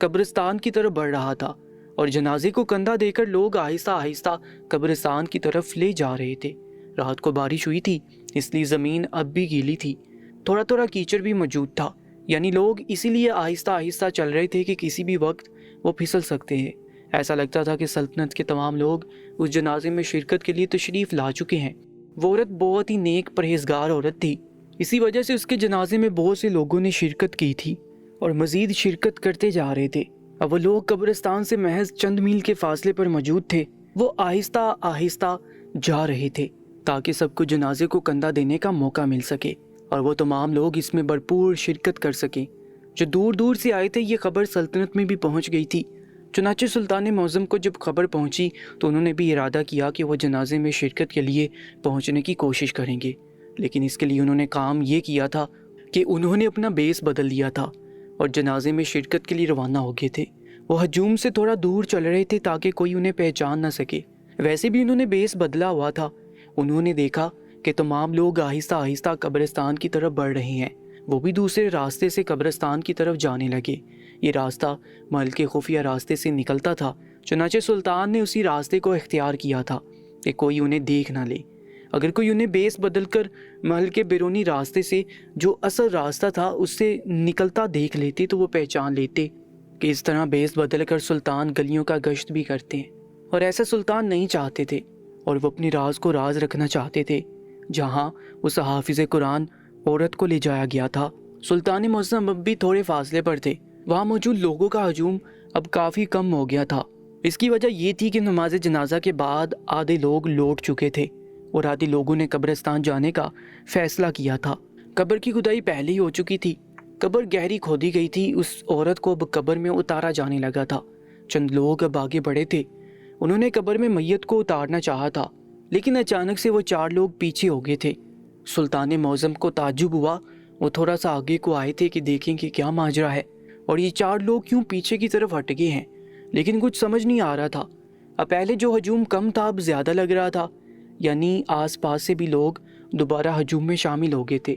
قبرستان کی طرف بڑھ رہا تھا اور جنازے کو کندھا دے کر لوگ آہستہ آہستہ قبرستان کی طرف لے جا رہے تھے۔ رات کو بارش ہوئی تھی، اس لیے زمین اب بھی گیلی تھی، تھوڑا تھوڑا کیچڑ بھی موجود تھا، یعنی لوگ اسی لیے آہستہ آہستہ چل رہے تھے کہ کسی بھی وقت وہ پھسل سکتے ہیں۔ ایسا لگتا تھا کہ سلطنت کے تمام لوگ اس جنازے میں شرکت کے لیے تشریف لا چکے ہیں۔ وہ عورت بہت ہی نیک پرہیزگار عورت تھی، اسی وجہ سے اس کے جنازے میں بہت سے لوگوں نے شرکت کی تھی اور مزید شرکت کرتے جا رہے تھے۔ اب وہ لوگ قبرستان سے محض چند میل کے فاصلے پر موجود تھے۔ وہ آہستہ آہستہ جا رہے تھے تاکہ سب کو جنازے کو کندھا دینے کا موقع مل سکے اور وہ تمام لوگ اس میں بھرپور شرکت کر سکیں۔ جو دور دور سے آئے تھے، یہ خبر سلطنت میں بھی پہنچ گئی تھی۔ چنانچہ سلطان معظم کو جب خبر پہنچی تو انہوں نے بھی ارادہ کیا کہ وہ جنازے میں شرکت کے لیے پہنچنے کی کوشش کریں گے، لیکن اس کے لیے انہوں نے کام یہ کیا تھا کہ انہوں نے اپنا بیس بدل دیا تھا اور جنازے میں شرکت کے لیے روانہ ہو گئے تھے۔ وہ ہجوم سے تھوڑا دور چل رہے تھے تاکہ کوئی انہیں پہچان نہ سکے۔ ویسے بھی انہوں نے بیس بدلا ہوا تھا۔ انہوں نے دیکھا کہ تمام لوگ آہستہ آہستہ قبرستان کی طرف بڑھ رہے ہیں۔ وہ بھی دوسرے راستے سے قبرستان کی طرف جانے لگے۔ یہ راستہ محل کے خفیہ راستے سے نکلتا تھا، چنانچہ سلطان نے اسی راستے کو اختیار کیا تھا کہ کوئی انہیں دیکھ نہ لے۔ اگر کوئی انہیں بیس بدل کر محل کے بیرونی راستے سے جو اصل راستہ تھا اس سے نکلتا دیکھ لیتے تو وہ پہچان لیتے کہ اس طرح بیس بدل کر سلطان گلیوں کا گشت بھی کرتے ہیں، اور ایسا سلطان نہیں چاہتے تھے، اور وہ اپنی راز کو راز رکھنا چاہتے تھے۔ جہاں اس حافظ قرآن عورت کو لے جایا گیا تھا، سلطان معظم اب بھی تھوڑے فاصلے پر تھے۔ وہاں موجود لوگوں کا ہجوم اب کافی کم ہو گیا تھا۔ اس کی وجہ یہ تھی کہ نماز جنازہ کے بعد آدھے لوگ لوٹ چکے تھے اور آدھے لوگوں نے قبرستان جانے کا فیصلہ کیا تھا۔ قبر کی کھدائی پہلے ہی ہو چکی تھی، قبر گہری کھودی گئی تھی۔ اس عورت کو اب قبر میں اتارا جانے لگا تھا۔ چند لوگ اب آگے بڑھے تھے، انہوں نے قبر میں میت کو اتارنا چاہا تھا، لیکن اچانک سے وہ 4 لوگ پیچھے ہو گئے تھے۔ سلطان معظم کو تعجب ہوا۔ وہ تھوڑا سا آگے کو آئے تھے کہ دیکھیں کہ کیا ماجرا ہے اور یہ 4 لوگ کیوں پیچھے کی طرف ہٹ گئے ہیں، لیکن کچھ سمجھ نہیں آ رہا تھا۔ اب پہلے جو ہجوم کم تھا اب زیادہ لگ رہا تھا، یعنی آس پاس سے بھی لوگ دوبارہ ہجوم میں شامل ہو گئے تھے۔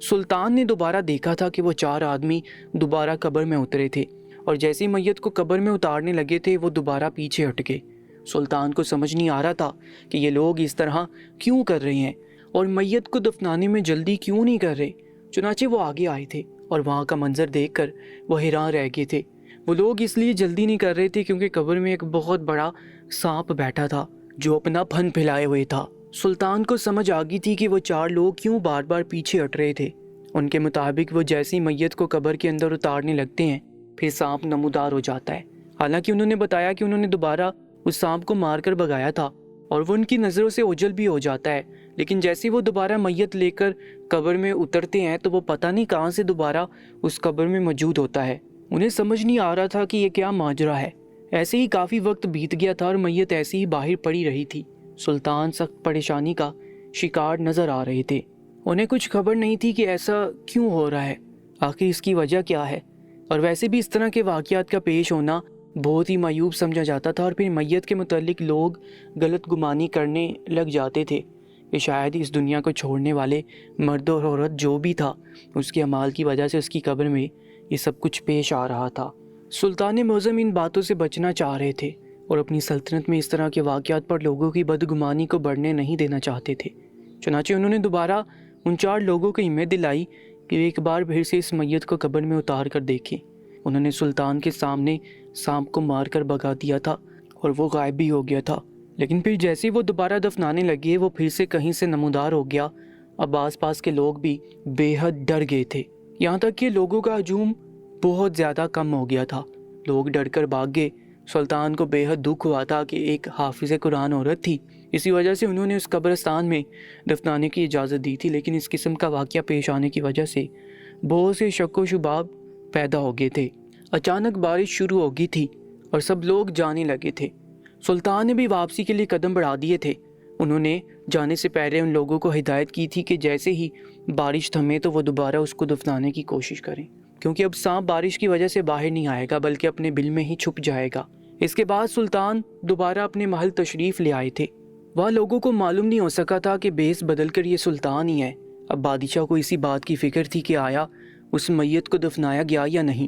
سلطان نے دوبارہ دیکھا تھا کہ وہ 4 آدمی دوبارہ قبر میں اترے تھے، اور جیسی میت کو قبر میں اتارنے لگے تھے وہ دوبارہ پیچھے ہٹ گئے۔ سلطان کو سمجھ نہیں آ رہا تھا کہ یہ لوگ اس طرح کیوں کر رہے ہیں اور میت کو دفنانے میں جلدی کیوں نہیں کر رہے۔ چنانچہ وہ آگے آئے تھے اور وہاں کا منظر دیکھ کر وہ حیران رہ گئے تھے۔ وہ لوگ اس لیے جلدی نہیں کر رہے تھے کیونکہ قبر میں ایک بہت بڑا سانپ بیٹھا تھا جو اپنا پھن پھیلائے ہوئے تھا۔ سلطان کو سمجھ آ گئی تھی کہ وہ 4 لوگ کیوں بار بار پیچھے ہٹ رہے تھے۔ ان کے مطابق وہ جیسی میت کو قبر کے اندر اتارنے لگتے ہیں پھر سانپ نمودار ہو جاتا ہے۔ حالانکہ انہوں نے بتایا کہ انہوں نے دوبارہ اس سانپ کو مار کر بھگایا تھا اور وہ ان کی نظروں سے اوجھل بھی ہو جاتا ہے، لیکن جیسے وہ دوبارہ میت لے کر قبر میں اترتے ہیں تو وہ پتہ نہیں کہاں سے دوبارہ اس قبر میں موجود ہوتا ہے۔ انہیں سمجھ نہیں آ رہا تھا کہ یہ کیا ماجرا ہے۔ ایسے ہی کافی وقت بیت گیا تھا اور میت ایسے ہی باہر پڑی رہی تھی۔ سلطان سخت پریشانی کا شکار نظر آ رہے تھے۔ انہیں کچھ خبر نہیں تھی کہ ایسا کیوں ہو رہا ہے، آخر اس کی وجہ کیا ہے، اور ویسے بھی اس طرح کے واقعات کا پیش ہونا بہت ہی معیوب سمجھا جاتا تھا، اور پھر میت کے متعلق لوگ غلط گمانی کرنے لگ جاتے تھے کہ شاید اس دنیا کو چھوڑنے والے مرد اور عورت جو بھی تھا اس کے اعمال کی وجہ سے اس کی قبر میں یہ سب کچھ پیش آ رہا تھا۔ سلطان معظم ان باتوں سے بچنا چاہ رہے تھے اور اپنی سلطنت میں اس طرح کے واقعات پر لوگوں کی بدگمانی کو بڑھنے نہیں دینا چاہتے تھے۔ چنانچہ انہوں نے دوبارہ ان 4 لوگوں کو ہمت دلائی کہ ایک بار پھر سے اس میت کو قبر میں اتار کر دیکھیں۔ انہوں نے سلطان کے سامنے سانپ کو مار کر بھگا دیا تھا اور وہ غائب بھی ہو گیا تھا، لیکن پھر جیسے وہ دوبارہ دفنانے لگے وہ پھر سے کہیں سے نمودار ہو گیا۔ اب آس پاس کے لوگ بھی بے حد ڈر گئے تھے، یہاں تک کہ لوگوں کا ہجوم بہت زیادہ کم ہو گیا تھا۔ لوگ ڈر کر بھاگ گئے۔ سلطان کو بے حد دکھ ہوا تھا کہ ایک حافظ قرآن عورت تھی، اسی وجہ سے انہوں نے اس قبرستان میں دفنانے کی اجازت دی تھی، لیکن اس قسم کا واقعہ پیش آنے کی وجہ سے بہت سے شک و شباب پیدا ہو گئے تھے۔ اچانک بارش شروع ہو گئی تھی اور سب لوگ جانے لگے تھے۔ سلطان نے بھی واپسی کے لیے قدم بڑھا دیے تھے۔ انہوں نے جانے سے پہلے ان لوگوں کو ہدایت کی تھی کہ جیسے ہی بارش تھمے تو وہ دوبارہ اس کو دفنانے کی کوشش کریں، کیونکہ اب سانپ بارش کی وجہ سے باہر نہیں آئے گا بلکہ اپنے بل میں ہی چھپ جائے گا۔ اس کے بعد سلطان دوبارہ اپنے محل تشریف لے آئے تھے۔ وہاں لوگوں کو معلوم نہیں ہو سکا تھا کہ بیس بدل کر یہ سلطان ہی ہے۔ اب بادشاہ کو اسی بات کی فکر تھی کہ آیا اس میت کو دفنایا گیا یا نہیں۔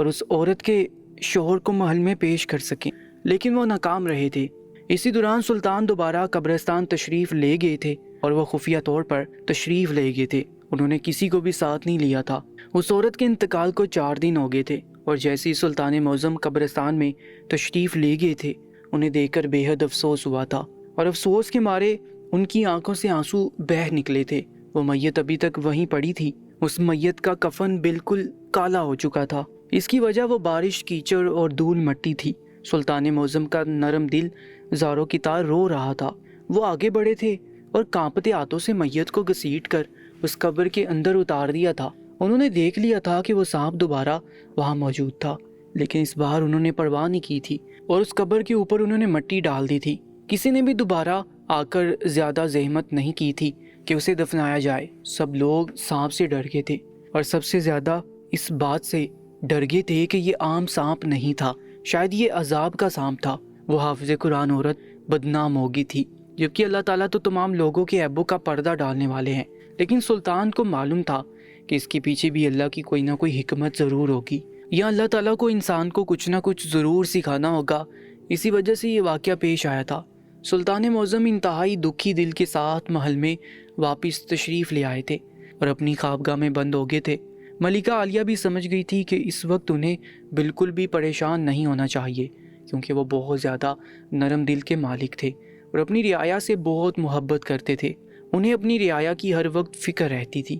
اور اس عورت کے شوہر کو محل میں پیش کر سکیں، لیکن وہ ناکام رہے تھے۔ اسی دوران سلطان دوبارہ قبرستان تشریف لے گئے تھے اور وہ خفیہ طور پر تشریف لے گئے تھے۔ انہوں نے کسی کو بھی ساتھ نہیں لیا تھا۔ اس عورت کے انتقال کو 4 دن ہو گئے تھے اور جیسے ہی سلطان معظم قبرستان میں تشریف لے گئے تھے، انہیں دیکھ کر بے حد افسوس ہوا تھا اور افسوس کے مارے ان کی آنکھوں سے آنسو بہہ نکلے تھے۔ وہ میت ابھی تک وہیں پڑی تھی۔ اس میت کا کفن بالکل کالا ہو چکا تھا۔ اس کی وجہ وہ بارش، کیچڑ اور دھول مٹی تھی۔ سلطان معظم کا نرم دل زاروں کی طرح رو رہا تھا۔ وہ آگے بڑھے تھے اور کانپتے ہاتھوں سے میت کو گھسیٹ کر اس قبر کے اندر اتار دیا تھا۔ انہوں نے دیکھ لیا تھا کہ وہ سانپ دوبارہ وہاں موجود تھا، لیکن اس بار انہوں نے پرواہ نہیں کی تھی اور اس قبر کے اوپر انہوں نے مٹی ڈال دی تھی۔ کسی نے بھی دوبارہ آ کر زیادہ زحمت نہیں کی تھی کہ اسے دفنایا جائے۔ سب لوگ سانپ سے ڈر گئے تھے اور سب سے زیادہ اس بات سے ڈر گئے تھے کہ یہ عام سانپ نہیں تھا، شاید یہ عذاب کا سانپ تھا۔ وہ حافظ قرآن عورت بدنام ہو گئی تھی، جبکہ اللہ تعالیٰ تو تمام لوگوں کے عیبوں کا پردہ ڈالنے والے ہیں، لیکن سلطان کو معلوم تھا کہ اس کے پیچھے بھی اللہ کی کوئی نہ کوئی حکمت ضرور ہوگی، یا اللہ تعالیٰ کو انسان کو کچھ نہ کچھ ضرور سکھانا ہوگا۔ اسی وجہ سے یہ واقعہ پیش آیا تھا۔ سلطان معظم انتہائی دکھی دل کے ساتھ محل میں واپس تشریف لے آئے تھے اور اپنی خوابگاہ میں بند ہو گئے تھے۔ ملکہ عالیہ بھی سمجھ گئی تھی کہ اس وقت انہیں بالکل بھی پریشان نہیں ہونا چاہیے، کیونکہ وہ بہت زیادہ نرم دل کے مالک تھے اور اپنی رعایا سے بہت محبت کرتے تھے۔ انہیں اپنی رعایا کی ہر وقت فکر رہتی تھی۔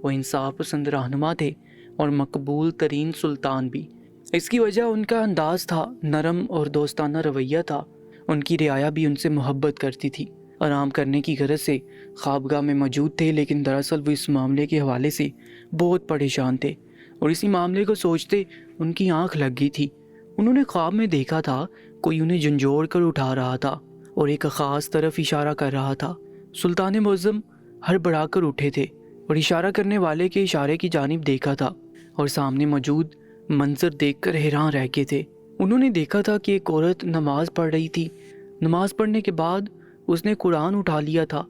وہ انصاف پسند رہنما تھے اور مقبول ترین سلطان بھی۔ اس کی وجہ ان کا انداز تھا، نرم اور دوستانہ رویہ تھا۔ ان کی رعایا بھی ان سے محبت کرتی تھی۔ آرام کرنے کی غرض سے خوابگاہ میں موجود تھے، لیکن دراصل وہ اس معاملے کے حوالے سے بہت پریشان تھے اور اسی معاملے کو سوچتے ان کی آنکھ لگ گئی تھی۔ انہوں نے خواب میں دیکھا تھا کوئی انہیں جھنجھوڑ کر اٹھا رہا تھا اور ایک خاص طرف اشارہ کر رہا تھا۔ سلطان معظم ہڑبڑا کر اٹھے تھے اور اشارہ کرنے والے کے اشارے کی جانب دیکھا تھا اور سامنے موجود منظر دیکھ کر حیران رہ گئے تھے۔ انہوں نے دیکھا تھا کہ ایک عورت نماز پڑھ رہی تھی۔ نماز پڑھنے کے بعد اس نے قرآن اٹھا لیا تھا۔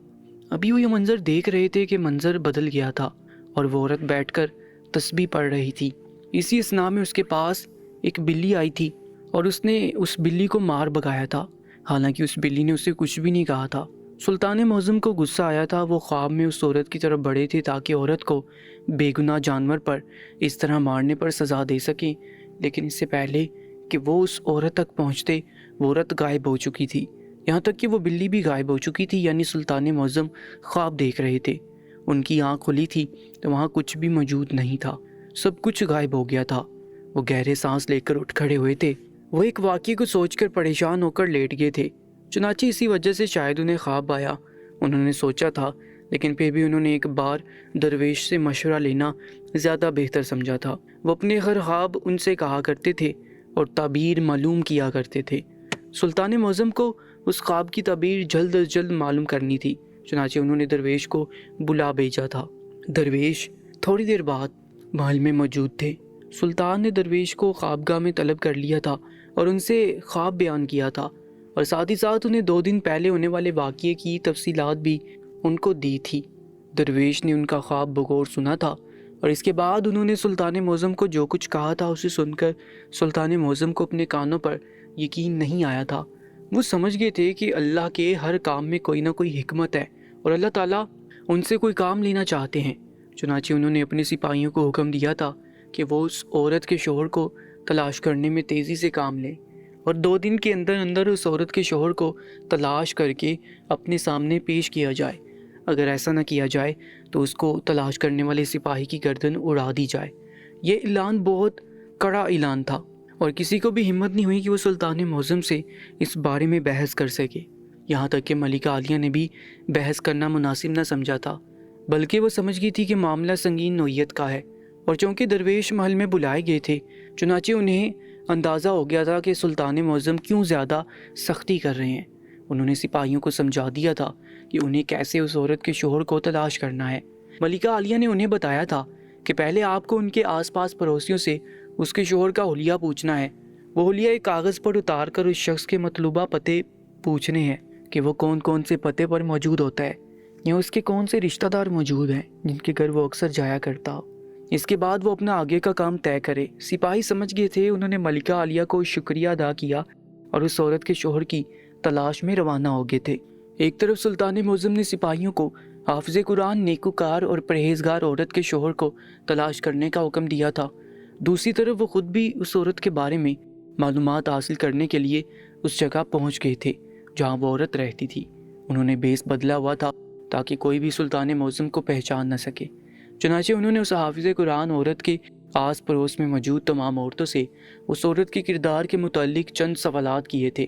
ابھی وہ یہ منظر دیکھ رہے تھے کہ منظر بدل گیا تھا اور وہ عورت بیٹھ کر تسبیح پڑھ رہی تھی۔ اسی اثناء میں اس کے پاس ایک بلی آئی تھی اور اس نے اس بلی کو مار بھگایا تھا، حالانکہ اس بلی نے اسے کچھ بھی نہیں کہا تھا۔ سلطان معظم کو غصہ آیا تھا۔ وہ خواب میں اس عورت کی طرف بڑھے تھے تاکہ عورت کو بے گناہ جانور پر اس طرح مارنے پر سزا دے سکیں، لیکن اس سے پہلے کہ وہ اس عورت تک پہنچتے وہ عورت غائب ہو چکی تھی، یہاں تک کہ وہ بلی بھی غائب ہو چکی تھی۔ یعنی سلطان معظم خواب دیکھ رہے تھے، ان کی آنکھ کھلی تھی تو وہاں کچھ بھی موجود نہیں تھا، سب کچھ غائب ہو گیا تھا۔ وہ گہرے سانس لے کر اٹھ کھڑے ہوئے تھے۔ وہ ایک واقعے کو سوچ کر پریشان ہو کر لیٹ گئے تھے، چنانچہ اسی وجہ سے شاید انہیں خواب آیا، انہوں نے سوچا تھا، لیکن پھر بھی انہوں نے ایک بار درویش سے مشورہ لینا زیادہ بہتر سمجھا تھا۔ وہ اپنے ہر خواب ان سے کہا کرتے تھے اور تعبیر معلوم کیا کرتے تھے۔ سلطان معظم کو اس خواب کی تعبیر جلد از جلد معلوم کرنی تھی، چنانچہ انہوں نے درویش کو بلا بھیجا تھا۔ درویش تھوڑی دیر بعد محل میں موجود تھے۔ سلطان نے درویش کو خوابگاہ میں طلب کر لیا تھا اور ان سے خواب بیان کیا تھا اور ساتھ ہی ساتھ انہیں 2 دن پہلے ہونے والے واقعے کی تفصیلات بھی ان کو دی تھی۔ درویش نے ان کا خواب بغور سنا تھا اور اس کے بعد انہوں نے سلطان معظم کو جو کچھ کہا تھا اسے سن کر سلطان معظم کو اپنے کانوں پر یقین نہیں آیا تھا۔ وہ سمجھ گئے تھے کہ اللہ کے ہر کام میں کوئی نہ کوئی حکمت ہے اور اللہ تعالیٰ ان سے کوئی کام لینا چاہتے ہیں۔ چنانچہ انہوں نے اپنے سپاہیوں کو حکم دیا تھا کہ وہ اس عورت کے شوہر کو تلاش کرنے میں تیزی سے کام لیں اور 2 دن کے اندر اندر اس عورت کے شوہر کو تلاش کر کے اپنے سامنے پیش کیا جائے۔ اگر ایسا نہ کیا جائے تو اس کو تلاش کرنے والے سپاہی کی گردن اڑا دی جائے۔ یہ اعلان بہت کڑا اعلان تھا اور کسی کو بھی ہمت نہیں ہوئی کہ وہ سلطان معظم سے اس بارے میں بحث کر سکے، یہاں تک کہ ملکہ عالیہ نے بھی بحث کرنا مناسب نہ سمجھا تھا، بلکہ وہ سمجھ گئی تھی کہ معاملہ سنگین نوعیت کا ہے۔ اور چونکہ درویش محل میں بلائے گئے تھے، چنانچہ انہیں اندازہ ہو گیا تھا کہ سلطان معظم کیوں زیادہ سختی کر رہے ہیں۔ انہوں نے سپاہیوں کو سمجھا دیا تھا کہ انہیں کیسے اس عورت کے شوہر کو تلاش کرنا ہے۔ ملکہ عالیہ نے انہیں بتایا تھا کہ پہلے آپ کو ان کے آس پاس پڑوسیوں سے اس کے شوہر کا حلیہ پوچھنا ہے۔ وہ حلیہ ایک کاغذ پر اتار کر اس شخص کے مطلوبہ پتے پوچھنے ہیں کہ وہ کون کون سے پتے پر موجود ہوتا ہے یا اس کے کون سے رشتہ دار موجود ہیں جن کے گھر وہ اکثر جایا کرتا ہو۔ اس کے بعد وہ اپنا آگے کا کام طے کرے۔ سپاہی سمجھ گئے تھے، انہوں نے ملکہ عالیہ کو شکریہ ادا کیا اور اس عورت کے شوہر کی تلاش میں روانہ ہو گئے تھے۔ ایک طرف سلطان معظم نے سپاہیوں کو حافظ قرآن، نیکوکار اور پرہیزگار عورت کے شوہر کو تلاش کرنے کا حکم دیا تھا، دوسری طرف وہ خود بھی اس عورت کے بارے میں معلومات حاصل کرنے کے لیے اس جگہ پہنچ گئے تھے جہاں وہ عورت رہتی تھی۔ انہوں نے بیس بدلا ہوا تھا تاکہ کوئی بھی سلطان معظم کو پہچان نہ سکے۔ چنانچہ انہوں نے اس حافظ قرآن عورت کے آس پڑوس میں موجود تمام عورتوں سے اس عورت کے کردار کے متعلق چند سوالات کیے تھے،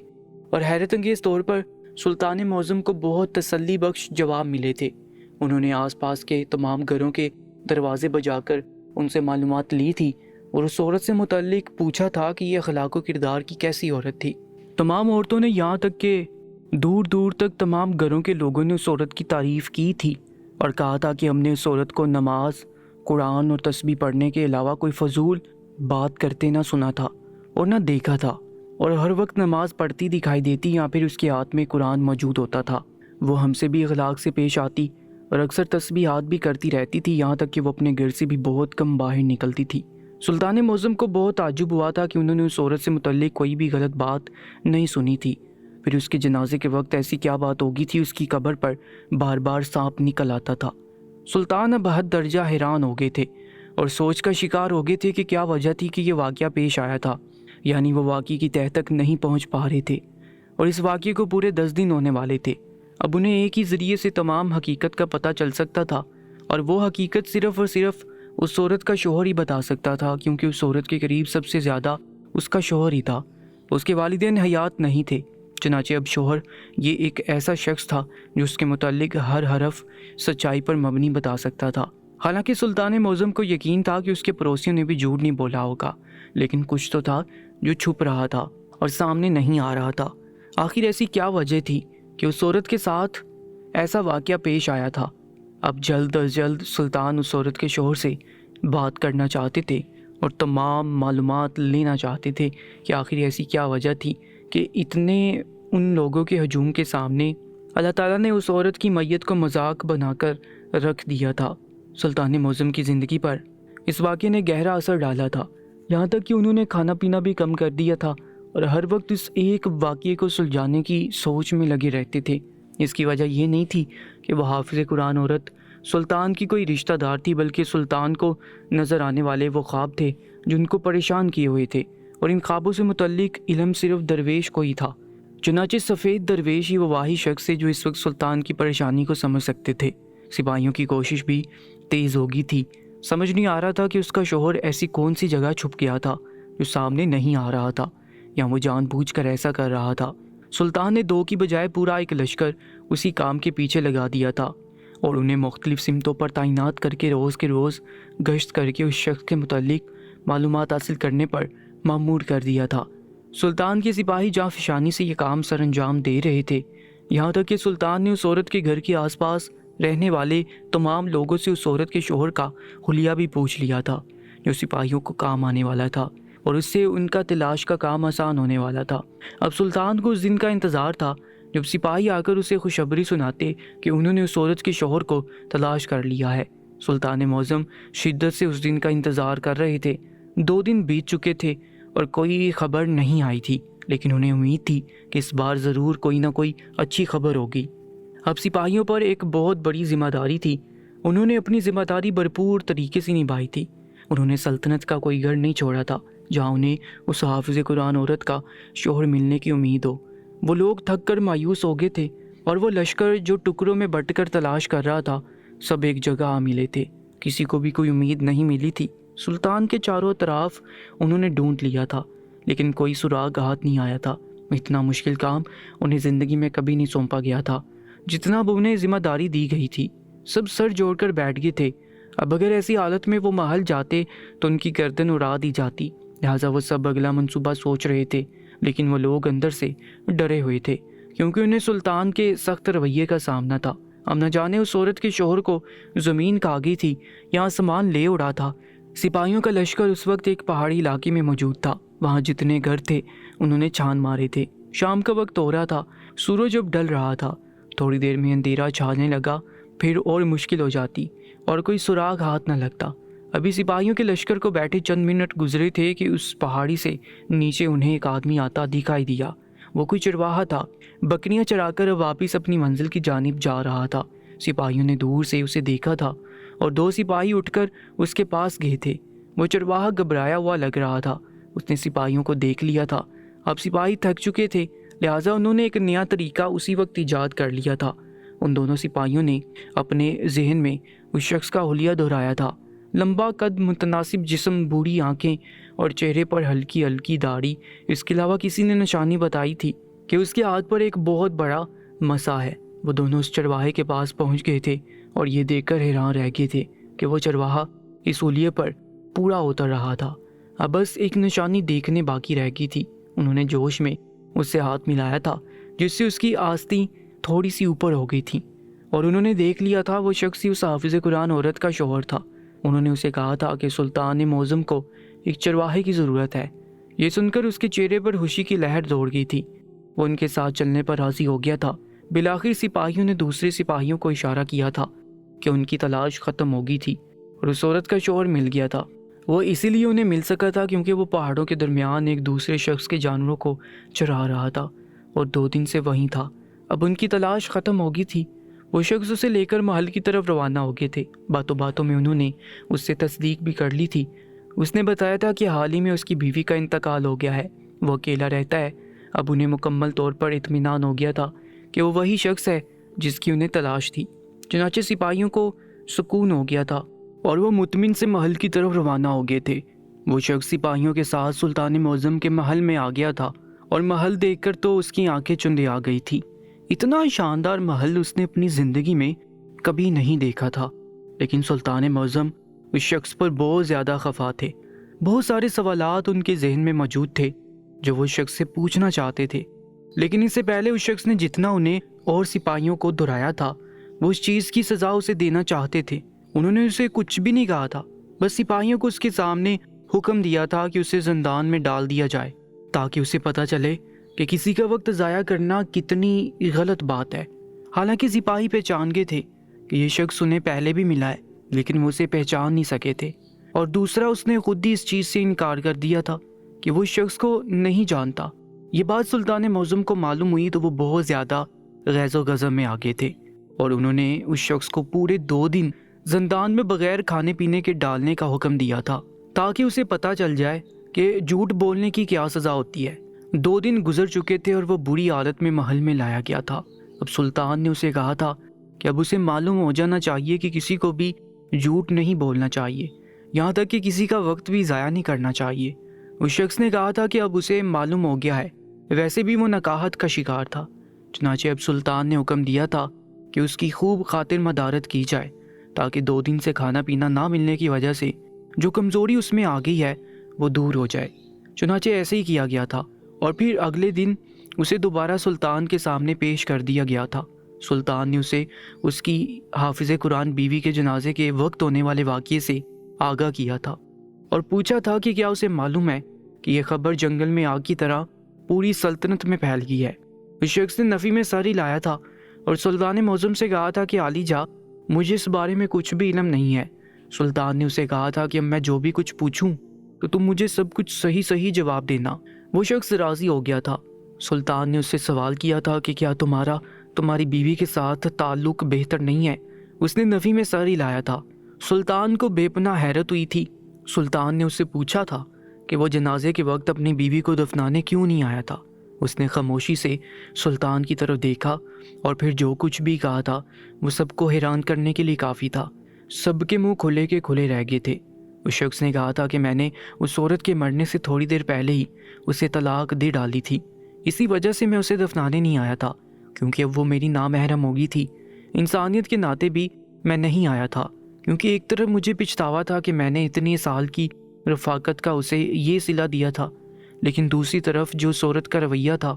اور حیرت انگیز طور پر سلطان معظم کو بہت تسلی بخش جواب ملے تھے۔ انہوں نے آس پاس کے تمام گھروں کے دروازے بجا کر ان سے معلومات لی تھی اور اس عورت سے متعلق پوچھا تھا کہ یہ اخلاق و کردار کی کیسی عورت تھی۔ تمام عورتوں نے یہاں تک کہ دور دور تک تمام گھروں کے لوگوں نے اس عورت کی تعریف کی تھی اور کہا تھا کہ ہم نے اس عورت کو نماز، قرآن اور تسبیح پڑھنے کے علاوہ کوئی فضول بات کرتے نہ سنا تھا اور نہ دیکھا تھا، اور ہر وقت نماز پڑھتی دکھائی دیتی یا پھر اس کے ہاتھ میں قرآن موجود ہوتا تھا۔ وہ ہم سے بھی اخلاق سے پیش آتی اور اکثر تسبیحات بھی کرتی رہتی تھی، یہاں تک کہ وہ اپنے گھر سے بھی بہت کم باہر نکلتی تھی۔ سلطان معظم کو بہت تعجب ہوا تھا کہ انہوں نے اس عورت سے متعلق کوئی بھی غلط بات نہیں سنی تھی۔ پھر اس کے جنازے کے وقت ایسی کیا بات ہوگی تھی، اس کی قبر پر بار بار سانپ نکل آتا تھا۔ سلطان اب حد درجہ حیران ہو گئے تھے اور سوچ کا شکار ہو گئے تھے کہ کیا وجہ تھی کہ یہ واقعہ پیش آیا تھا، یعنی وہ واقعے کی تہہ تک نہیں پہنچ پا رہے تھے، اور اس واقعے کو پورے 10 دن ہونے والے تھے۔ اب انہیں ایک ہی ذریعے سے تمام حقیقت کا پتہ چل سکتا تھا، اور وہ حقیقت صرف اور صرف اس عورت کا شوہر ہی بتا سکتا تھا، کیونکہ اس عورت کے قریب سب سے زیادہ اس کا شوہر ہی تھا۔ اس کے والدین حیات نہیں تھے، چنانچہ اب شوہر یہ ایک ایسا شخص تھا جو اس کے متعلق ہر حرف سچائی پر مبنی بتا سکتا تھا۔ حالانکہ سلطان معظم کو یقین تھا کہ اس کے پڑوسیوں نے بھی جھوٹ نہیں بولا ہوگا، لیکن کچھ تو تھا جو چھپ رہا تھا اور سامنے نہیں آ رہا تھا۔ آخر ایسی کیا وجہ تھی کہ اس عورت کے ساتھ ایسا واقعہ پیش آیا تھا؟ اب جلد از جلد سلطان اس عورت کے شوہر سے بات کرنا چاہتے تھے اور تمام معلومات لینا چاہتے تھے کہ آخر ایسی کیا وجہ تھی کہ اتنے ان لوگوں کے ہجوم کے سامنے اللہ تعالیٰ نے اس عورت کی میت کو مذاق بنا کر رکھ دیا تھا۔ سلطان معظم کی زندگی پر اس واقعے نے گہرا اثر ڈالا تھا، یہاں تک کہ انہوں نے کھانا پینا بھی کم کر دیا تھا اور ہر وقت اس ایک واقعے کو سلجھانے کی سوچ میں لگے رہتے تھے۔ اس کی وجہ یہ نہیں تھی کہ وہ حافظ قرآن عورت سلطان کی کوئی رشتہ دار تھی، بلکہ سلطان کو نظر آنے والے وہ خواب تھے جو ان کو پریشان کیے ہوئے تھے، اور ان خوابوں سے متعلق علم صرف درویش کو ہی تھا۔ چنانچہ سفید درویش ہی وہ واحد شخص ہے جو اس وقت سلطان کی پریشانی کو سمجھ سکتے تھے۔ سپاہیوں کی کوشش بھی تیز ہو گئی تھی، سمجھ نہیں آ رہا تھا کہ اس کا شوہر ایسی کون سی جگہ چھپ گیا تھا جو سامنے نہیں آ رہا تھا، یا وہ جان بوجھ کر ایسا کر رہا تھا۔ سلطان نے 2 کی بجائے پورا ایک لشکر اسی کام کے پیچھے لگا دیا تھا اور انہیں مختلف سمتوں پر تعینات کر کے روز کے روز گشت کر کے اس شخص کے متعلق معلومات حاصل کرنے پر مأمور کر دیا تھا۔ سلطان کے سپاہی جاں فشانی سے یہ کام سر انجام دے رہے تھے، یہاں تک کہ سلطان نے اس عورت کے گھر کے آس پاس رہنے والے تمام لوگوں سے اس عورت کے شوہر کا حلیہ بھی پوچھ لیا تھا، جو سپاہیوں کو کام آنے والا تھا، اور اس سے ان کا تلاش کا کام آسان ہونے والا تھا۔ اب سلطان کو اس دن کا انتظار تھا جب سپاہی آ کر اسے خوشخبری سناتے کہ انہوں نے اس عورت کے شوہر کو تلاش کر لیا ہے۔ سلطان معظم شدت سے اس دن کا انتظار کر رہے تھے۔ 2 دن بیت چکے تھے اور کوئی خبر نہیں آئی تھی، لیکن انہیں امید تھی کہ اس بار ضرور کوئی نہ کوئی اچھی خبر ہوگی۔ اب سپاہیوں پر ایک بہت بڑی ذمہ داری تھی، انہوں نے اپنی ذمہ داری بھرپور طریقے سے نبھائی تھی۔ انہوں نے سلطنت کا کوئی گھر نہیں چھوڑا تھا جہاں انہیں اس حافظ قرآن عورت کا شوہر ملنے کی امید ہو۔ وہ لوگ تھک کر مایوس ہو گئے تھے، اور وہ لشکر جو ٹکڑوں میں بٹ کر تلاش کر رہا تھا سب ایک جگہ آ ملے تھے۔ کسی کو بھی کوئی امید نہیں ملی تھی۔ سلطان کے چاروں طرف انہوں نے ڈھونڈ لیا تھا، لیکن کوئی سراغ ہاتھ نہیں آیا تھا۔ اتنا مشکل کام انہیں زندگی میں کبھی نہیں سونپا گیا تھا جتنا اب انہیں ذمہ داری دی گئی تھی۔ سب سر جوڑ کر بیٹھ گئے تھے۔ اب اگر ایسی حالت میں وہ محل جاتے تو ان کی گردن اڑا دی جاتی، لہٰذا وہ سب اگلا منصوبہ سوچ رہے تھے، لیکن وہ لوگ اندر سے ڈرے ہوئے تھے کیونکہ انہیں سلطان کے سخت رویے کا سامنا تھا۔ اب نہ جانے اس عورت کے شوہر کو زمین کھا گئی تھی یا سامان لے اڑا تھا۔ سپاہیوں کا لشکر اس وقت ایک پہاڑی علاقے میں موجود تھا، وہاں جتنے گھر تھے انہوں نے چھان مارے تھے۔ شام کا وقت ہو رہا تھا، سورج اب ڈل رہا تھا۔ تھوڑی دیر میں اندھیرا چھانے لگا، پھر اور مشکل ہو جاتی اور کوئی سراغ ہاتھ نہ لگتا۔ ابھی سپاہیوں کے لشکر کو بیٹھے چند منٹ گزرے تھے کہ اس پہاڑی سے نیچے انہیں ایک آدمی آتا دکھائی دیا۔ وہ کوئی چرواہا تھا، بکریاں چرا کر واپس اپنی منزل کی جانب جا رہا تھا۔ سپاہیوں نے دور سے اسے دیکھا تھا اور 2 سپاہی اٹھ کر اس کے پاس گئے تھے۔ وہ چرواہا گھبرایا ہوا لگ رہا تھا۔ اس نے سپاہیوں کو دیکھ لیا تھا۔ اب سپاہی تھک چکے تھے، لہٰذا انہوں نے ایک نیا طریقہ اسی وقت ایجاد کر لیا تھا۔ ان دونوں سپاہیوں نے اپنے ذہن میں اس شخص کا حلیہ دہرایا تھا۔ لمبا قد، متناسب جسم، بوڑھی آنکھیں اور چہرے پر ہلکی ہلکی داڑھی۔ اس کے علاوہ کسی نے نشانی بتائی تھی کہ اس کے ہاتھ پر ایک بہت بڑا مسا ہے۔ وہ دونوں اس چرواہے کے پاس پہنچ گئے تھے اور یہ دیکھ کر حیران رہ گئے تھے کہ وہ چرواہا اس حلیے پر پورا اتر رہا تھا۔ اب بس ایک نشانی دیکھنے باقی رہ گئی تھی۔ انہوں نے جوش میں اس سے ہاتھ ملایا تھا جس سے اس کی آستیں تھوڑی سی اوپر ہو گئی تھی اور انہوں نے دیکھ لیا تھا وہ شخص ہی اس حافظ قرآن عورت کا شوہر تھا۔ انہوں نے اسے کہا تھا کہ سلطان معظم کو ایک چرواہے کی ضرورت ہے۔ یہ سن کر اس کے چہرے پر خوشی کی لہر دوڑ گئی تھی۔ وہ ان کے ساتھ چلنے پر راضی ہو گیا تھا۔ بالآخر سپاہیوں نے دوسرے سپاہیوں کو اشارہ کیا تھا کہ ان کی تلاش ختم ہو گئی تھی اور اس عورت کا شوہر مل گیا تھا۔ وہ اسی لیے انہیں مل سکا تھا کیونکہ وہ پہاڑوں کے درمیان ایک دوسرے شخص کے جانوروں کو چرا رہا تھا اور 2 دن سے وہیں تھا۔ اب ان کی تلاش ختم ہو گئی تھی۔ وہ شخص اسے لے کر محل کی طرف روانہ ہو گئے تھے۔ باتوں باتوں میں انہوں نے اس سے تصدیق بھی کر لی تھی۔ اس نے بتایا تھا کہ حال ہی میں اس کی بیوی کا انتقال ہو گیا ہے، وہ اکیلا رہتا ہے۔ اب انہیں مکمل طور پر اطمینان ہو گیا تھا کہ وہ وہی شخص ہے جس کی انہیں تلاش تھی۔ چنانچہ سپاہیوں کو سکون ہو گیا تھا اور وہ مطمئن سے محل کی طرف روانہ ہو گئے تھے۔ وہ شخص سپاہیوں کے ساتھ سلطان معظم کے محل میں آ گیا تھا اور محل دیکھ کر تو اس کی آنکھیں چندے آ گئی تھی۔ اتنا شاندار محل اس نے اپنی زندگی میں کبھی نہیں دیکھا تھا۔ لیکن سلطان معظم اس شخص پر بہت زیادہ خفا تھے۔ بہت سارے سوالات ان کے ذہن میں موجود تھے جو وہ شخص سے پوچھنا چاہتے تھے، لیکن اس سے پہلے اس شخص نے جتنا انہیں اور سپاہیوں کو دہرایا تھا وہ اس چیز کی سزا اسے دینا چاہتے تھے۔ انہوں نے اسے کچھ بھی نہیں کہا تھا، بس سپاہیوں کو اس کے سامنے حکم دیا تھا کہ اسے زندان میں ڈال دیا جائے تاکہ اسے پتہ چلے کہ کسی کا وقت ضائع کرنا کتنی غلط بات ہے۔ حالانکہ سپاہی پہچان گئے تھے کہ یہ شخص انہیں پہلے بھی ملا ہے، لیکن وہ اسے پہچان نہیں سکے تھے۔ اور دوسرا، اس نے خود ہی اس چیز سے انکار کر دیا تھا کہ وہ اس شخص کو نہیں جانتا۔ یہ بات سلطان معظم کو معلوم ہوئی تو وہ بہت زیادہ غیظ و غضب میں آ گئے تھے اور انہوں نے اس شخص کو پورے 2 دن زندان میں بغیر کھانے پینے کے ڈالنے کا حکم دیا تھا تاکہ اسے پتہ چل جائے کہ جھوٹ بولنے کی کیا سزا ہوتی ہے۔ 2 دن گزر چکے تھے اور وہ بری حالت میں محل میں لایا گیا تھا۔ اب سلطان نے اسے کہا تھا کہ اب اسے معلوم ہو جانا چاہیے کہ کسی کو بھی جھوٹ نہیں بولنا چاہیے، یہاں تک کہ کسی کا وقت بھی ضائع نہیں کرنا چاہیے۔ اس شخص نے کہا تھا کہ اب اسے معلوم ہو گیا ہے، ویسے بھی وہ نکاحت کا شکار تھا۔ چنانچہ اب سلطان نے حکم دیا تھا کہ اس کی خوب خاطر مدارت کی جائے تاکہ 2 دن سے کھانا پینا نہ ملنے کی وجہ سے جو کمزوری اس میں آ گئی ہے وہ دور ہو جائے۔ چنانچہ ایسے ہی کیا گیا تھا اور پھر اگلے دن اسے دوبارہ سلطان کے سامنے پیش کر دیا گیا تھا۔ سلطان نے اسے اس کی حافظ قرآن بیوی کے جنازے کے وقت ہونے والے واقعے سے آگاہ کیا تھا اور پوچھا تھا کہ کیا اسے معلوم ہے کہ یہ خبر جنگل میں آگ کی طرح پوری سلطنت میں پھیل گئی ہے۔ اس شخص نے نفی میں سر ہلایا تھا اور سلطان معظم سے کہا تھا کہ عالی جا، مجھے اس بارے میں کچھ بھی علم نہیں ہے۔ سلطان نے اسے کہا تھا کہ اب میں جو بھی کچھ پوچھوں تو تم مجھے سب کچھ صحیح جواب دینا۔ وہ شخص راضی ہو گیا تھا۔ سلطان نے اس سے سوال کیا تھا کہ کیا تمہاری بیوی کے ساتھ تعلق بہتر نہیں ہے؟ اس نے نفی میں سر ہلایا تھا۔ سلطان کو بے پناہ حیرت ہوئی تھی۔ سلطان نے اس سے پوچھا تھا کہ وہ جنازے کے وقت اپنی بیوی کو دفنانے کیوں نہیں آیا تھا۔ اس نے خاموشی سے سلطان کی طرف دیکھا اور پھر جو کچھ بھی کہا تھا وہ سب کو حیران کرنے کے لیے کافی تھا۔ سب کے منہ کھلے کے کھلے رہ گئے تھے۔ اس شخص نے کہا تھا کہ میں نے اس عورت کے مرنے سے تھوڑی دیر پہلے ہی اسے طلاق دے ڈالی تھی، اسی وجہ سے میں اسے دفنانے نہیں آیا تھا کیونکہ اب وہ میری نامحرم ہو گئی تھی۔ انسانیت کے ناطے بھی میں نہیں آیا تھا کیونکہ ایک طرف مجھے پچھتاوا تھا کہ میں نے اتنے سال کی رفاقت کا اسے یہ صلہ دیا تھا، لیکن دوسری طرف جو اس عورت کا رویہ تھا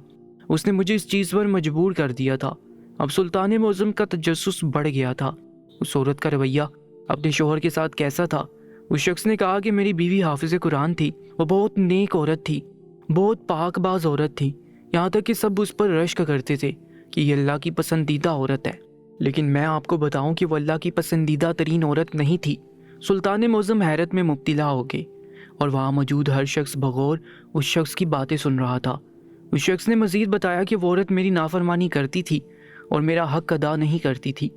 اس نے مجھے اس چیز پر مجبور کر دیا تھا۔ اب سلطان معظم کا تجسس بڑھ گیا تھا۔ اس عورت کا رویہ اپنے شوہر کے ساتھ کیسا تھا؟ اس شخص نے کہا کہ میری بیوی حافظ قرآن تھی، وہ بہت نیک عورت تھی، بہت پاک باز عورت تھی، یہاں تک کہ سب اس پر رشک کرتے تھے کہ یہ اللہ کی پسندیدہ عورت ہے۔ لیکن میں آپ کو بتاؤں کہ وہ اللہ کی پسندیدہ ترین عورت نہیں تھی۔ سلطان معظم حیرت میں مبتلا ہو گئے اور وہاں موجود ہر شخص بغور اس شخص کی باتیں سن رہا تھا۔ اس شخص نے مزید بتایا کہ وہ عورت میری نافرمانی کرتی تھی اور میرا حق ادا نہیں کرتی تھی۔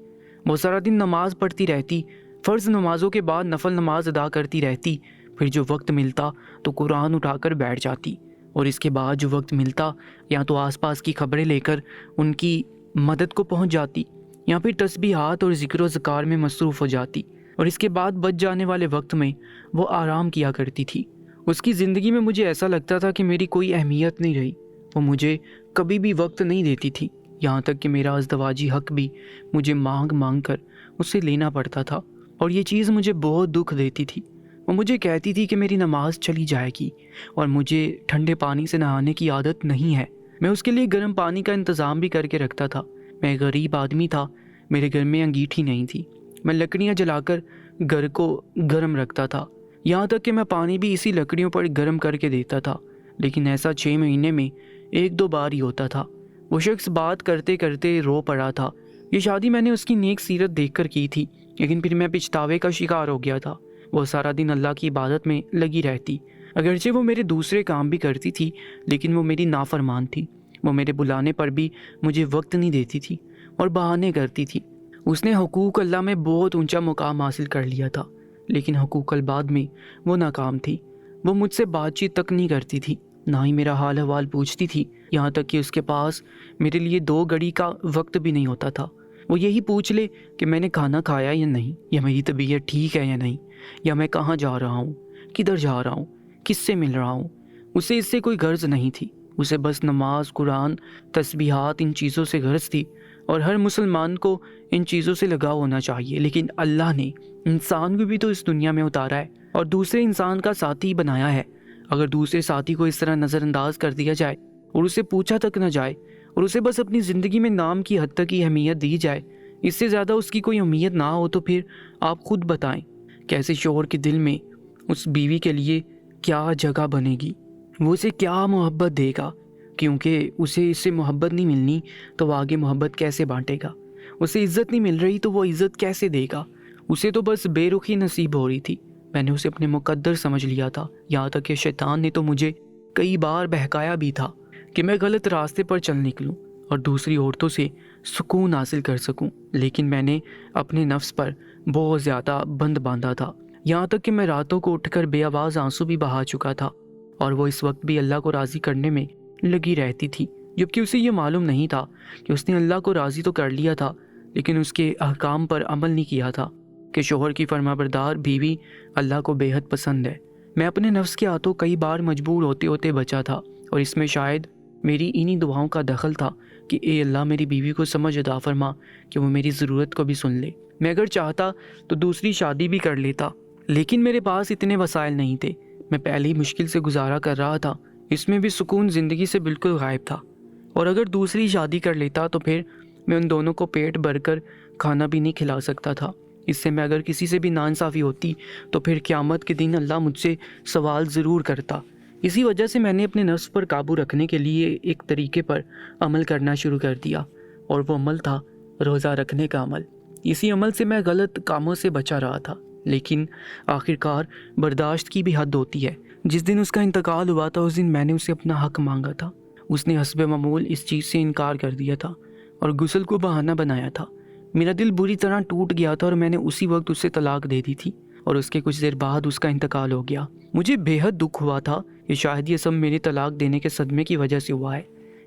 وہ سارا دن نماز پڑھتی رہتی، فرض نمازوں کے بعد نفل نماز ادا کرتی رہتی، پھر جو وقت ملتا تو قرآن اٹھا کر بیٹھ جاتی، اور اس کے بعد جو وقت ملتا یا تو آس پاس کی خبریں لے کر ان کی مدد کو پہنچ جاتی، یا پھر تسبیحات اور ذکر و ذکار میں مصروف ہو جاتی، اور اس کے بعد بچ جانے والے وقت میں وہ آرام کیا کرتی تھی۔ اس کی زندگی میں مجھے ایسا لگتا تھا کہ میری کوئی اہمیت نہیں رہی۔ وہ مجھے کبھی بھی وقت نہیں دیتی تھی، یہاں تک کہ میرا ازدواجی حق بھی مجھے مانگ مانگ کر اس سے لینا پڑتا تھا، اور یہ چیز مجھے بہت دکھ دیتی تھی۔ وہ مجھے کہتی تھی کہ میری نماز چلی جائے گی اور مجھے ٹھنڈے پانی سے نہانے کی عادت نہیں ہے۔ میں اس کے لیے گرم پانی کا انتظام بھی کر کے رکھتا تھا۔ میں غریب آدمی تھا، میرے گھر میں انگیٹھی نہیں تھی۔ میں لکڑیاں جلا کر گھر کو گرم رکھتا تھا، یہاں تک کہ میں پانی بھی اسی لکڑیوں پر گرم کر کے دیتا تھا، لیکن ایسا 6 مہینے میں 1-2 بار ہی ہوتا تھا۔ وہ شخص بات کرتے کرتے رو پڑا تھا۔ یہ شادی میں نے اس کی نیک سیرت دیکھ کر کی تھی، لیکن پھر میں پچھتاوے کا شکار ہو گیا تھا۔ وہ سارا دن اللہ کی عبادت میں لگی رہتی، اگرچہ وہ میرے دوسرے کام بھی کرتی تھی، لیکن وہ میری نافرمان تھی۔ وہ میرے بلانے پر بھی مجھے وقت نہیں دیتی تھی اور بہانے کرتی تھی۔ اس نے حقوق اللہ میں بہت اونچا مقام حاصل کر لیا تھا، لیکن حقوق العباد میں وہ ناکام تھی۔ وہ مجھ سے بات چیت تک نہیں کرتی تھی، نہ ہی میرا حال احوال پوچھتی تھی، یہاں تک کہ اس کے پاس میرے لیے 2 گھڑی کا وقت بھی نہیں ہوتا تھا۔ وہ یہی پوچھ لے کہ میں نے کھانا کھایا یا نہیں، یا میری طبیعت ٹھیک ہے یا نہیں، یا میں کہاں جا رہا ہوں، کدھر جا رہا ہوں، کس سے مل رہا ہوں۔ اسے اس سے کوئی غرض نہیں تھی، اسے بس نماز، قرآن، تسبیحات، ان چیزوں سے غرض تھی، اور ہر مسلمان کو ان چیزوں سے لگاؤ ہونا چاہیے۔ لیکن اللہ نے انسان کو بھی تو اس دنیا میں اتارا ہے اور دوسرے انسان کا ساتھی بنایا ہے۔ اگر دوسرے ساتھی کو اس طرح نظر انداز کر دیا جائے اور اسے پوچھا تک نہ جائے اور اسے بس اپنی زندگی میں نام کی حد تک ہی اہمیت دی جائے، اس سے زیادہ اس کی کوئی اہمیت نہ ہو، تو پھر آپ خود بتائیں کیسے شوہر کے دل میں اس بیوی کے لیے کیا جگہ بنے گی، وہ اسے کیا محبت دے گا، کیونکہ اسے اس سے محبت نہیں ملنی تو وہ آگے محبت کیسے بانٹے گا، اسے عزت نہیں مل رہی تو وہ عزت کیسے دے گا، اسے تو بس بے رخی نصیب ہو رہی تھی۔ میں نے اسے اپنے مقدر سمجھ لیا تھا، یہاں تک کہ شیطان نے تو مجھے کئی بار بہکایا بھی تھا کہ میں غلط راستے پر چل نکلوں اور دوسری عورتوں سے سکون حاصل کر سکوں، لیکن میں نے اپنے نفس پر بہت زیادہ بند باندھا تھا، یہاں تک کہ میں راتوں کو اٹھ کر بے آواز آنسو بھی بہا چکا تھا، اور وہ اس وقت بھی اللہ کو راضی کرنے میں لگی رہتی تھی، جبکہ اسے یہ معلوم نہیں تھا کہ اس نے اللہ کو راضی تو کر لیا تھا، لیکن اس کے احکام پر عمل نہیں کیا تھا کہ شوہر کی فرمانبردار بیوی اللہ کو بے حد پسند ہے۔ میں اپنے نفس کے ہاتھوں کئی بار مجبور ہوتے ہوتے بچا تھا، اور اس میں شاید میری انہی دعاؤں کا دخل تھا کہ اے اللہ میری بیوی کو سمجھ عطا فرما کہ وہ میری ضرورت کو بھی سن لے۔ میں اگر چاہتا تو دوسری شادی بھی کر لیتا، لیکن میرے پاس اتنے وسائل نہیں تھے۔ میں پہلے ہی مشکل سے گزارا کر رہا تھا، اس میں بھی سکون زندگی سے بالکل غائب تھا، اور اگر دوسری شادی کر لیتا تو پھر میں ان دونوں کو پیٹ بھر کر کھانا بھی نہیں کھلا سکتا تھا۔ اس سے میں اگر کسی سے بھی ناانصافی ہوتی تو پھر قیامت کے دن اللہ مجھ سے سوال ضرور کرتا۔ اسی وجہ سے میں نے اپنے نفس پر قابو رکھنے کے لیے ایک طریقے پر عمل کرنا شروع کر دیا، اور وہ عمل تھا روزہ رکھنے کا عمل۔ اسی عمل سے میں غلط کاموں سے بچا رہا تھا، لیکن آخرکار برداشت کی بھی حد ہوتی ہے۔ جس دن اس کا انتقال ہوا تھا اس دن میں نے اسے اپنا حق مانگا تھا۔ اس نے حسب معمول اس چیز سے انکار کر دیا تھا اور غسل کو بہانہ بنایا تھا۔ میرا دل بری طرح ٹوٹ گیا تھا اور میں نے اسی وقت اسے طلاق دے دی تھی، اور اس کے کچھ دیر بعد اس کا انتقال ہو گیا۔ مجھے بے حد دکھ ہوا تھا کہ شاید یہ سب میرے طلاق دینے کے صدمے کی وجہ سے ہوا ہے۔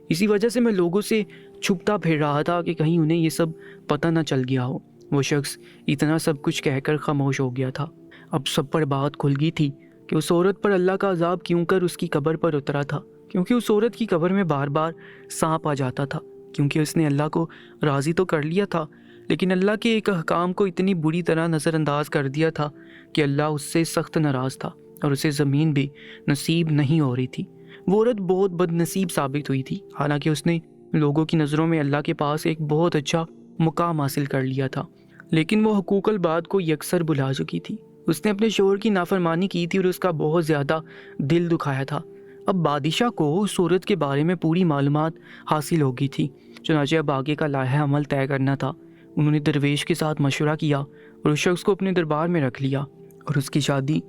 اسی وجہ سے میں لوگوں سے چھپتا پھر رہا تھا کہ کہیں انہیں یہ سب پتہ نہ چل گیا ہو۔ وہ شخص اتنا سب کچھ کہہ کر خاموش ہو گیا تھا۔ اب سب پر بات کھل گئی تھی کہ اس عورت پر اللہ کا عذاب کیوں کر اس کی قبر پر اترا تھا، کیونکہ اس عورت کی قبر میں بار بار سانپ آ جاتا تھا، کیونکہ اس نے اللہ کو راضی تو کر لیا تھا، لیکن اللہ کے ایک احکام کو اتنی بری طرح نظر انداز کر دیا تھا کہ اللہ اس سے سخت ناراض تھا اور اسے زمین بھی نصیب نہیں ہو رہی تھی۔ وہ عورت بہت بد نصیب ثابت ہوئی تھی، حالانکہ اس نے لوگوں کی نظروں میں اللہ کے پاس ایک بہت اچھا مقام حاصل کر لیا تھا، لیکن وہ حقوق العباد کو یکسر بھلا چکی تھی۔ اس نے اپنے شوہر کی نافرمانی کی تھی اور اس کا بہت زیادہ دل دکھایا تھا۔ اب بادشاہ کو اس عورت کے بارے میں پوری معلومات حاصل ہو گئی تھی، چنانچہ اب آگے کا لائحہ عمل طے کرنا تھا۔ انہوں نے درویش کے ساتھ مشورہ کیا اور اس شخص کو اپنے دربار میں رکھ لیا۔ اور اس کی شادی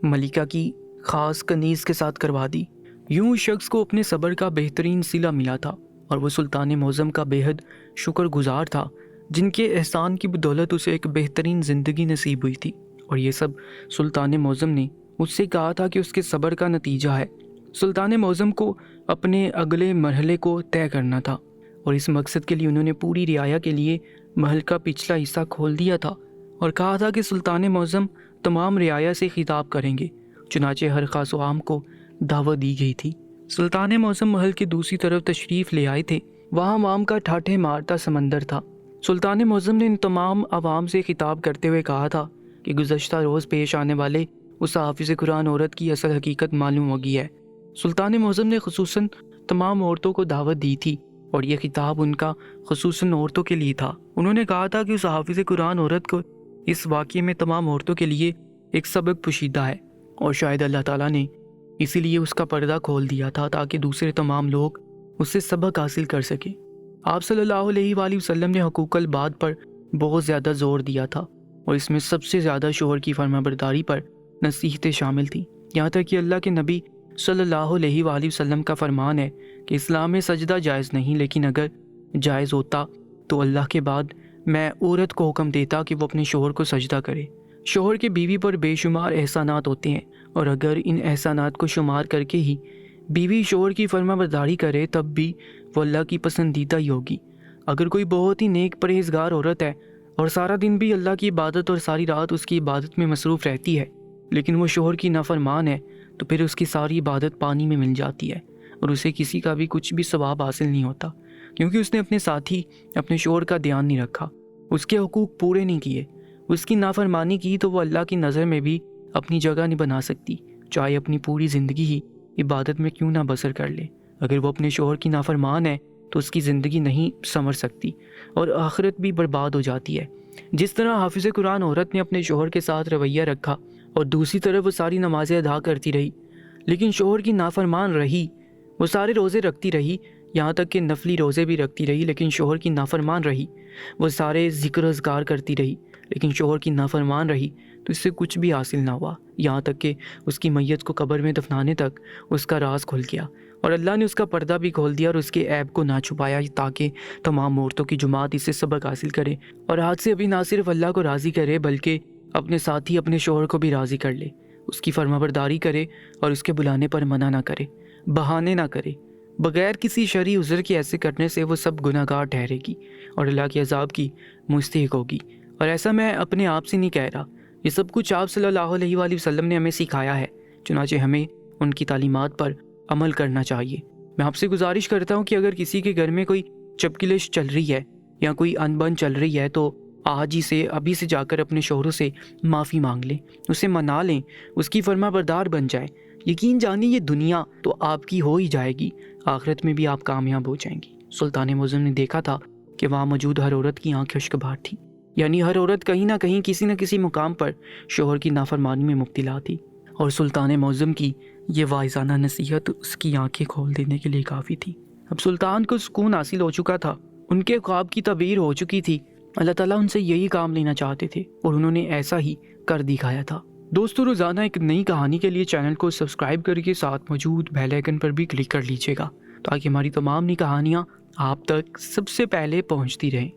ملکہ کی خاص کنیز کے ساتھ کروا دی۔ یوں اس شخص کو اپنے صبر کا بہترین صلہ ملا تھا اور وہ سلطان معظم کا بے حد شکر گزار تھا، جن کے احسان کی بدولت اسے ایک بہترین زندگی نصیب ہوئی تھی۔ اور یہ سب سلطان معظم نے مجھ سے کہا تھا کہ اس کے صبر کا نتیجہ ہے۔ سلطان معظم کو اپنے اگلے مرحلے کو طے کرنا تھا اور اس مقصد کے لیے انہوں نے پوری رعایا کے لیے محل کا پچھلا حصہ کھول دیا تھا اور کہا تھا کہ سلطان معظم تمام رعایا سے خطاب کریں گے۔ چنانچہ ہر خاص و عام کو دعوت دی گئی تھی۔ سلطان معظم محل کی دوسری طرف تشریف لے آئے تھے۔ وہاں عوام کا ٹھاٹھے مارتا سمندر تھا۔ سلطان معظم نے ان تمام عوام سے خطاب کرتے ہوئے کہا تھا کہ گزشتہ روز پیش آنے والے اس حافظ قرآن عورت کی اصل حقیقت معلوم ہو گئی ہے۔ سلطان معظم نے خصوصاً تمام عورتوں کو دعوت دی تھی اور یہ خطاب ان کا خصوصاً عورتوں کے لیے تھا۔ انہوں نے کہا تھا کہ اس حافظ قرآن عورت کو اس واقعے میں تمام عورتوں کے لیے ایک سبق پوشیدہ ہے اور شاید اللہ تعالیٰ نے اسی لیے اس کا پردہ کھول دیا تھا تاکہ دوسرے تمام لوگ اس سے سبق حاصل کر سکیں۔ آپ صلی اللہ علیہ وآلہ وسلم نے حقوق العباد پر بہت زیادہ زور دیا تھا اور اس میں سب سے زیادہ شوہر کی فرمانبرداری پر نصیحتیں شامل تھیں، یہاں تک کہ اللہ کے نبی صلی اللہ علیہ وآلہ وسلم کا فرمان ہے کہ اسلام میں سجدہ جائز نہیں، لیکن اگر جائز ہوتا تو اللہ کے بعد میں عورت کو حکم دیتا کہ وہ اپنے شوہر کو سجدہ کرے۔ شوہر کے بیوی پر بے شمار احسانات ہوتے ہیں اور اگر ان احسانات کو شمار کر کے ہی بیوی شوہر کی فرمانبرداری کرے تب بھی وہ اللہ کی پسندیدہ ہی ہوگی۔ اگر کوئی بہت ہی نیک پرہیزگار عورت ہے اور سارا دن بھی اللہ کی عبادت اور ساری رات اس کی عبادت میں مصروف رہتی ہے لیکن وہ شوہر کی نافرمان ہے تو پھر اس کی ساری عبادت پانی میں مل جاتی ہے اور اسے کسی کا بھی کچھ بھی ثواب حاصل نہیں ہوتا، کیونکہ اس نے اپنے ساتھی اپنے شوہر کا دھیان نہیں رکھا، اس کے حقوق پورے نہیں کیے، اس کی نافرمانی کی تو وہ اللہ کی نظر میں بھی اپنی جگہ نہیں بنا سکتی، چاہے اپنی پوری زندگی ہی عبادت میں کیوں نہ بسر کر لے۔ اگر وہ اپنے شوہر کی نافرمان ہے تو اس کی زندگی نہیں سنور سکتی اور آخرت بھی برباد ہو جاتی ہے۔ جس طرح حافظ قرآن عورت نے اپنے شوہر کے ساتھ رویہ رکھا اور دوسری طرف وہ ساری نمازیں ادا کرتی رہی لیکن شوہر کی نافرمان رہی، وہ سارے روزے رکھتی رہی، یہاں تک کہ نفلی روزے بھی رکھتی رہی لیکن شوہر کی نافرمان رہی، وہ سارے ذکر اذکار کرتی رہی لیکن شوہر کی نافرمان رہی تو اس سے کچھ بھی حاصل نہ ہوا، یہاں تک کہ اس کی میت کو قبر میں دفنانے تک اس کا راز کھل گیا اور اللہ نے اس کا پردہ بھی کھول دیا اور اس کے عیب کو نہ چھپایا تاکہ تمام عورتوں کی جماعت اس سے سبق حاصل کرے اور آج سے ابھی نہ صرف اللہ کو راضی کرے بلکہ اپنے ساتھی اپنے شوہر کو بھی راضی کر لے، اس کی فرمانبرداری کرے اور اس کے بلانے پر منع نہ کرے، بہانے نہ کرے، بغیر کسی شرعی عذر کے ایسے کرنے سے وہ سب گناہ گار ٹھہرے گی اور اللہ کے عذاب کی مستحق ہوگی۔ اور ایسا میں اپنے آپ سے نہیں کہہ رہا، یہ سب کچھ آپ صلی اللہ علیہ وآلہ وسلم نے ہمیں سکھایا ہے، چنانچہ ہمیں ان کی تعلیمات پر عمل کرنا چاہیے۔ میں آپ سے گزارش کرتا ہوں کہ اگر کسی کے گھر میں کوئی چپکلش چل رہی ہے یا کوئی انبن چل رہی ہے تو آج ہی سے ابھی سے جا کر اپنے شوہروں سے معافی مانگ لیں، اسے منا لیں، اس کی فرما بردار بن جائیں۔ یقین جانیے یہ دنیا تو آپ کی ہو ہی جائے گی، آخرت میں بھی آپ کامیاب ہو جائیں گی۔ سلطان معظم نے دیکھا تھا کہ وہاں موجود ہر عورت کی آنکھ اشک بار تھی، یعنی ہر عورت کہیں نہ کہیں کسی نہ کسی مقام پر شوہر کی نافرمانی میں مبتلا تھی اور سلطان معظم کی یہ واعظانہ نصیحت اس کی آنکھیں کھول دینے کے لیے کافی تھی۔ اب سلطان کو سکون حاصل ہو چکا تھا، ان کے خواب کی تعبیر ہو چکی تھی، اللہ تعالیٰ ان سے یہی کام لینا چاہتے تھے اور انہوں نے ایسا ہی کر دکھایا تھا۔ دوستو، روزانہ ایک نئی کہانی کے لیے چینل کو سبسکرائب کر کے ساتھ موجود بیل آئیکن پر بھی کلک کر لیجیے گا تاکہ ہماری تمام نئی کہانیاں آپ تک سب سے پہلے پہنچتی رہیں۔